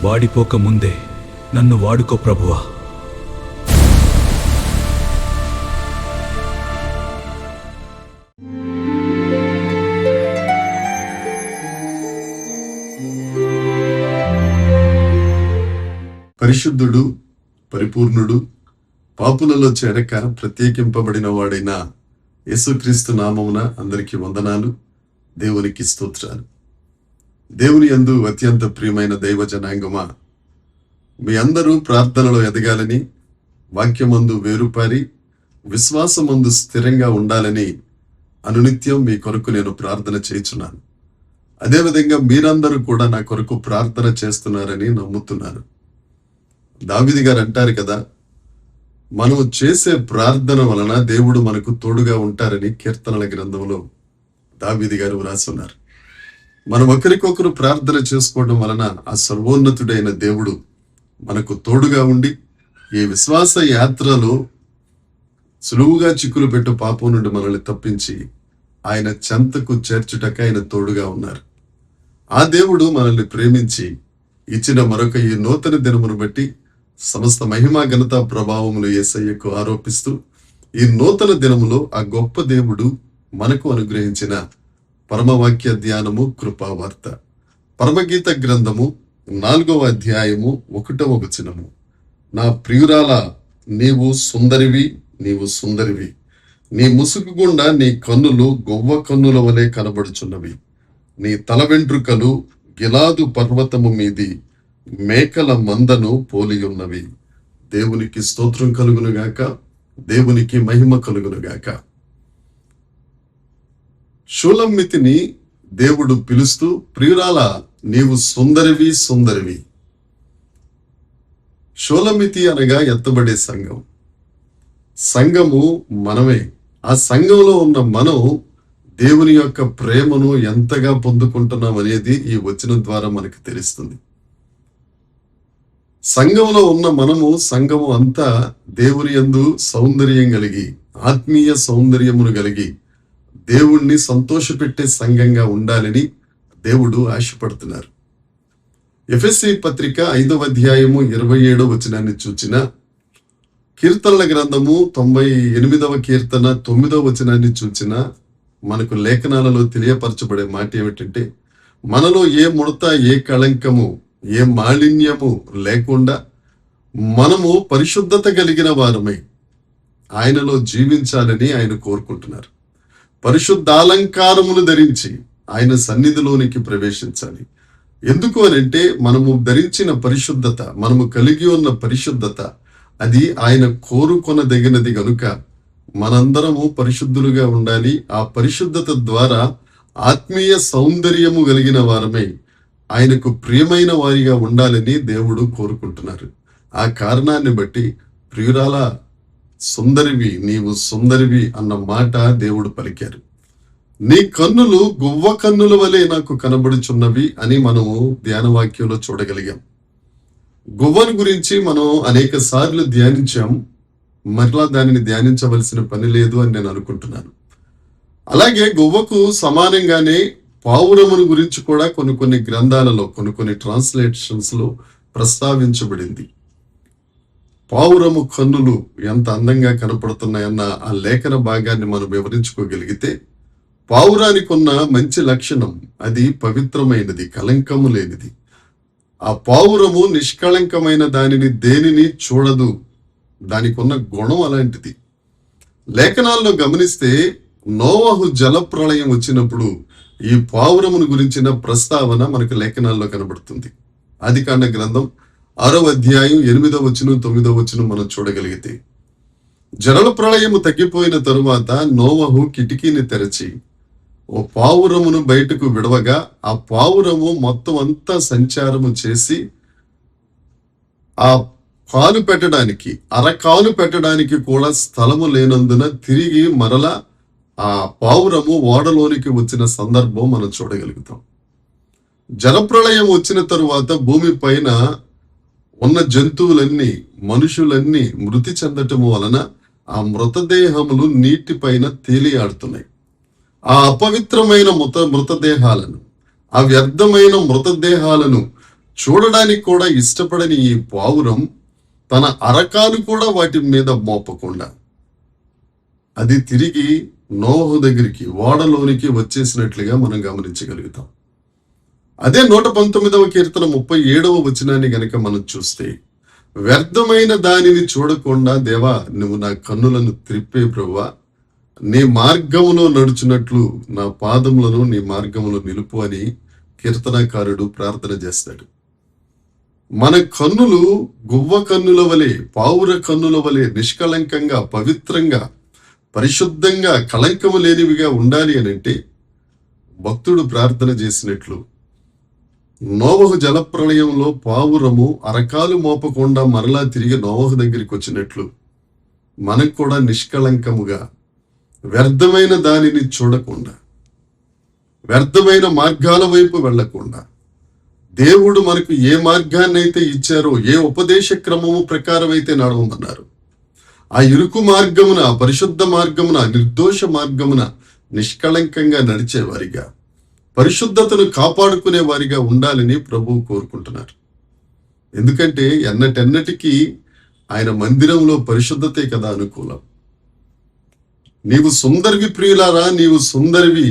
వాడిపోక ముందే నన్ను వాడుకో ప్రభువా. పరిశుద్ధుడు, పరిపూర్ణుడు, పాపులలో చేరక ప్రత్యేకింపబడిన వాడైన యేసుక్రీస్తు నామమున అందరికీ వందనాలు, దేవునికి స్తోత్రాలు. దేవుని యందు అత్యంత ప్రియమైన దైవ జనాంగమా, మీ అందరూ ప్రార్థనలో ఎదగాలని, వాక్యమందు వేరుపారి విశ్వాసమందు స్థిరంగా ఉండాలని అనునిత్యం మీ కొరకు నేను ప్రార్థన చేయుచున్నాను. అదేవిధంగా మీరందరూ కూడా నా కొరకు ప్రార్థన చేస్తున్నారని నమ్ముతున్నాను. దావీదు గారు అంటారు కదా, మనం చేసే ప్రార్థన వలన దేవుడు మనకు తోడుగా ఉంటారని కీర్తనల గ్రంథంలో దావీదు గారు వ్రాస్తున్నారు. మనం ఒకరికొకరు ప్రార్థన చేసుకోవడం వలన ఆ సర్వోన్నతుడైన దేవుడు మనకు తోడుగా ఉండి ఈ విశ్వాస యాత్రలో సులువుగా చిక్కులు పెట్టు పాపం నుండి మనల్ని తప్పించి ఆయన చెంతకు చేర్చుటక ఆయన తోడుగా ఉన్నారు. ఆ దేవుడు మనల్ని ప్రేమించి ఇచ్చిన మరొక ఈ నూతన దినమును బట్టి సమస్త మహిమా ఘనత ప్రభావములు యేసయ్యకు ఆరోపిస్తూ ఈ నూతన దినములో ఆ గొప్ప దేవుడు మనకు అనుగ్రహించిన పరమవాక్య ధ్యానము కృపావార్త, పరమగీత గ్రంథము 4వ అధ్యాయము 1వ వచనము. నా ప్రియురాల, నీవు సుందరివి, నీవు సుందరివి, నీ ముసుగు గుండా నీ కన్నులు గొవ్వ కన్నుల వలె కనబడుచున్నవి, నీ తల వెంట్రుకలు గిలాదు పర్వతము మీది మేకల మందను పోలియున్నవి. దేవునికి స్తోత్రం కలుగునుగాక, దేవునికి మహిమ కలుగునుగాక. షూలమ్మితిని దేవుడు పిలుస్తూ, ప్రియురాల, నీవు సుందరివి, సుందరివి. షూలమ్మితి అనగా ఎత్తబడే సంఘం. సంఘము మనమే. ఆ సంఘంలో ఉన్న మనం దేవుని యొక్క ప్రేమను ఎంతగా పొందుకుంటున్నాం అనేది ఈ వచనం ద్వారా మనకు తెలుస్తుంది. సంఘంలో ఉన్న మనము, సంఘము అంతా దేవుని యందు సౌందర్యం కలిగి, ఆత్మీయ సౌందర్యమును కలిగి దేవుణ్ణి సంతోషపెట్టే సంఘంగా ఉండాలని దేవుడు ఆశపడుతున్నారు. ఎఫెసీ పత్రిక 5వ అధ్యాయము 27వ వచనాన్ని చూచిన, కీర్తనల గ్రంథము 98వ కీర్తన 9వ వచనాన్ని చూచిన మనకు లేఖనాలలో తెలియపరచబడే మాట ఏమిటంటే, మనలో ఏ ముడత, ఏ కళంకము, ఏ మాలిన్యము లేకుండా మనము పరిశుద్ధత కలిగిన వారమై ఆయనలో జీవించాలని ఆయన కోరుకుంటున్నారు. పరిశుద్ధాలంకారమును ధరించి ఆయన సన్నిధిలోనికి ప్రవేశించాలి. ఎందుకు అనంటే, మనము ధరించిన పరిశుద్ధత, మనము కలిగి ఉన్న పరిశుద్ధత అది ఆయన కోరుకొనదగినది గనుక మనందరము పరిశుద్ధులుగా ఉండాలి. ఆ పరిశుద్ధత ద్వారా ఆత్మీయ సౌందర్యము కలిగిన వారమై ఆయనకు ప్రియమైన వారిగా ఉండాలని దేవుడు కోరుకుంటున్నారు. ఆ కారణాన్ని బట్టి ప్రియురాల, సుందరివి, నీవు సుందరివి అన్న మాట దేవుడు పలికారు. నీ కన్నులు గువ్వ కన్నుల వలె నాకు కనబడుచున్నవి అని మనము ధ్యానవాక్యంలో చూడగలిగాం. గువ్వను గురించి మనం అనేక సార్లు ధ్యానించాం. మరలా దానిని ధ్యానించవలసిన పని లేదు అని నేను అనుకుంటున్నాను. అలాగే గువ్వకు సమానంగానే పావురమును గురించి కూడా కొన్ని గ్రంథాలలో, కొన్ని ట్రాన్స్లేషన్స్ లో ప్రస్తావించబడింది. పావురము కన్నులు ఎంత అందంగా కనపడుతున్నాయన్న ఆ లేఖన భాగాన్ని మనం వివరించుకోగలిగితే, పావురానికి ఉన్న మంచి లక్షణం అది పవిత్రమైనది, కలంకము లేనిది. ఆ పావురము నిష్కళంకమైన దానిని దేనిని చూడదు. దానికి ఉన్న గుణం అలాంటిది. లేఖనాల్లో గమనిస్తే నోవహు జలప్రళయం వచ్చినప్పుడు ఈ పావురమును గురించిన ప్రస్తావన మనకు లేఖనాల్లో కనబడుతుంది. ఆదికాండ గ్రంథం 6వ అధ్యాయం 8వ వచనం 9వ వచనం మనం చూడగలిగితే, జల ప్రళయము తగ్గిపోయిన తరువాత నోవహు కిటికీని తెరచి ఓ పావురమును బయటకు విడవగా ఆ పావురము మొత్తం అంతా సంచారము చేసి ఆ కాలు పెట్టడానికి, అరకాలు పెట్టడానికి కూడా స్థలము లేనందున తిరిగి మరల ఆ పావురము ఓడలోనికి వచ్చిన సందర్భం మనం చూడగలుగుతాం. జలప్రళయం వచ్చిన తరువాత భూమి పైన ఉన్న జంతువులన్నీ, మనుషులన్నీ మృతి చెందటము వలన ఆ మృతదేహములు నీటిపైన తేలియాడుతున్నాయి. ఆ అపవిత్రమైన మృతదేహాలను, ఆ వ్యర్థమైన మృతదేహాలను చూడడానికి కూడా ఇష్టపడని ఈ పావురం తన అరకాలు కూడా వాటి మీద మోపకుండా అది తిరిగి నోవహు దగ్గరికి ఓడలోనికి వచ్చేసినట్లుగా మనం గమనించగలుగుతాం. అదే 119వ కీర్తన 37వ వచనాన్ని గనక మనం చూస్తే, వ్యర్థమైన దానిని చూడకుండా దేవా నువ్వు నా కన్నులను త్రిప్పే ప్రభువా, నీ మార్గములో నడుచున్నట్లు నా పాదములను నీ మార్గములో నిలుపు అని కీర్తనకారుడు ప్రార్థన చేస్తాడు. మన కన్నులు గువ్వ కన్నుల వలె, పావుర కన్నుల వలె నిష్కళంకంగా, పవిత్రంగా, పరిశుద్ధంగా, కళంకము లేనివిగా ఉండాలి అని అంటే భక్తుడు ప్రార్థన చేసినట్లు నోవహు జలప్రళయంలో పావురము అరకాలు మోపకుండా మరలా తిరిగి నోవహు దగ్గరికి వచ్చినట్లు మనకు కూడా నిష్కళంకముగా, వ్యర్థమైన దానిని చూడకుండా, వ్యర్థమైన మార్గాల వైపు వెళ్లకుండా, దేవుడు మనకు ఏ మార్గాన్ని అయితే ఇచ్చారో, ఏ ఉపదేశ క్రమము ప్రకారం అయితే నడవమన్నారు, ఆ ఇరుకు మార్గమున, పరిశుద్ధ మార్గమున, నిర్దోష మార్గమున నిష్కళంకంగా నడిచేవారిగా, పరిశుద్ధతను కాపాడుకునే వారిగా ఉండాలని ప్రభువు కోరుకుంటున్నారు. ఎందుకంటే ఎన్నటెన్నటికీ ఆయన మందిరంలో పరిశుద్ధతే కదా అనుకూలం. నీవు సుందరివి ప్రియులారా, నీవు సుందరివి,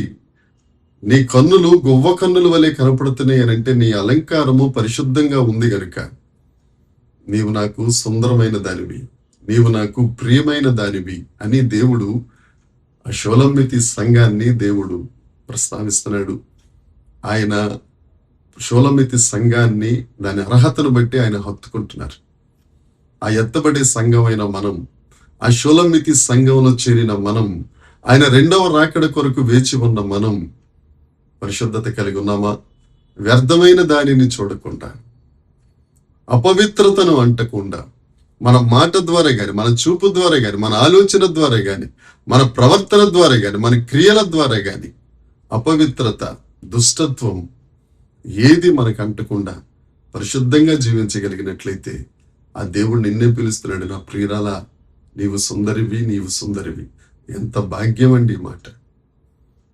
నీ కన్నులు గువ్వ కన్నుల వలె కనపడుతున్నాయి అని అంటే నీ అలంకారము పరిశుద్ధంగా ఉంది గనుక నీవు నాకు సుందరమైన దానివి, నీవు నాకు ప్రియమైన దానివి అని దేవుడు ఆ షోలమ్మితి సంఘాన్ని దేవుడు ప్రస్తావిస్తున్నాడు. ఆయన షోలమ్మితి సంఘాన్ని దాని అర్హతను బట్టి ఆయన హత్తుకుంటున్నారు. ఆ ఎత్తబడే సంఘమైన మనం, ఆ షోలమ్మితి సంఘంలో చేరిన మనం, ఆయన రెండవ రాకడ కొరకు వేచి ఉన్న మనం పరిశుద్ధత కలిగి ఉన్నామా? వ్యర్థమైన దానిని చూడకుండా, అపవిత్రతను అంటకుండా, మన మాట ద్వారా గాని, మన చూపు ద్వారా గాని, మన ఆలోచన ద్వారా గాని, మన ప్రవర్తన ద్వారా గాని, మన క్రియల ద్వారా గాని అపవిత్రత, దుష్టత్వం ఏది మనకు అంటకుండా పరిశుద్ధంగా జీవించగలిగినట్లయితే ఆ దేవుడు నిన్నే పిలుస్తున్నాడు, నా ప్రియురాలా నీవు సుందరివి, నీవు సుందరివి. ఎంత భాగ్యం అండి ఈ మాట.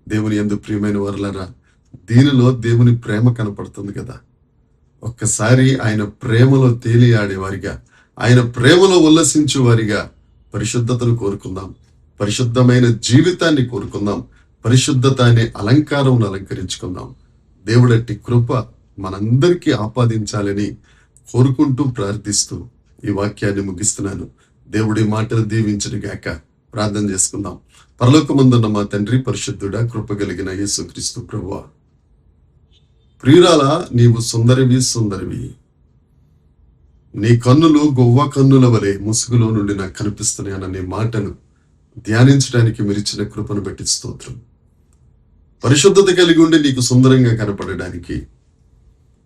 దేవుని యందు ప్రియమైన వారలారా, దీనిలో దేవుని ప్రేమ కనపడుతుంది కదా. ఒక్కసారి ఆయన ప్రేమలో తేలియాడేవారిగా, ఆయన ప్రేమలో ఉల్లసించే వారిగా పరిశుద్ధతను కోరుకుందాం, పరిశుద్ధమైన జీవితాన్ని కోరుకుందాం, పరిశుద్ధత అనే అలంకారం అలంకరించుకుందాం. దేవుడట్టి కృప మనందరికీ ఆపాదించాలని కోరుకుంటూ ప్రార్థిస్తూ ఈ వాక్యాన్ని ముగిస్తున్నాను. దేవుడి మాటలు దీవించును గాక. ప్రార్థన చేసుకుందాం. పరలోకమందున్న మా తండ్రి, పరిశుద్ధుడా, కృప కలిగిన యేసుక్రీస్తు ప్రభువా, ప్రియురాలా నీవు సుందరివి, సుందరివి, నీ కన్నులు గొవ్వ కన్నుల వలె ముసుగులో నుండి నాకు కనిపిస్తున్నాయి అన్న నీ మాటను ధ్యానించడానికి మీరు ఇచ్చిన కృపను బట్టి స్తోత్రం. పరిశుద్ధత కలిగి ఉండి నీకు సుందరంగా కనపడడానికి,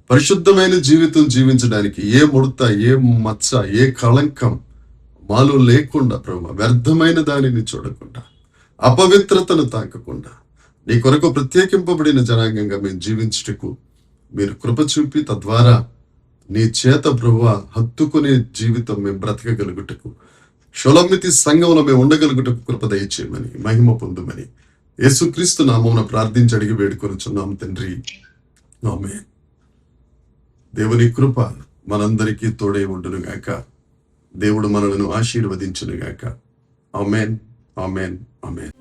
పరిశుద్ధమైన జీవితం జీవించడానికి ఏ ముడత, ఏ మచ్చ, ఏ కళంకం మాలో లేకుండా ప్రభు, వ్యర్థమైన దానిని చూడకుండా, అపవిత్రతను తాకకుండా నీ కొరకు ప్రత్యేకింపబడిన జనాంగంగా మేము జీవించుటకు మీరు కృప చూపి, తద్వారా నీ చేత ప్రభువ హత్తుకునే జీవితం మేము బ్రతకగలుగుటకు, షోలమ్మితి సంఘంలో మేము ఉండగలుగుటకు కృప దయచేయమని, మహిమ పొందుమని యేసుక్రీస్తు నామమున ప్రార్థించి అడిగి వేడుకొనుచున్నాం తండ్రి, ఆమేన్. దేవుని కృప మనందరికీ తోడై ఉండును గాక. దేవుడు మనలను ఆశీర్వదించును గాక. ఆమేన్, ఆమేన్, ఆమేన్.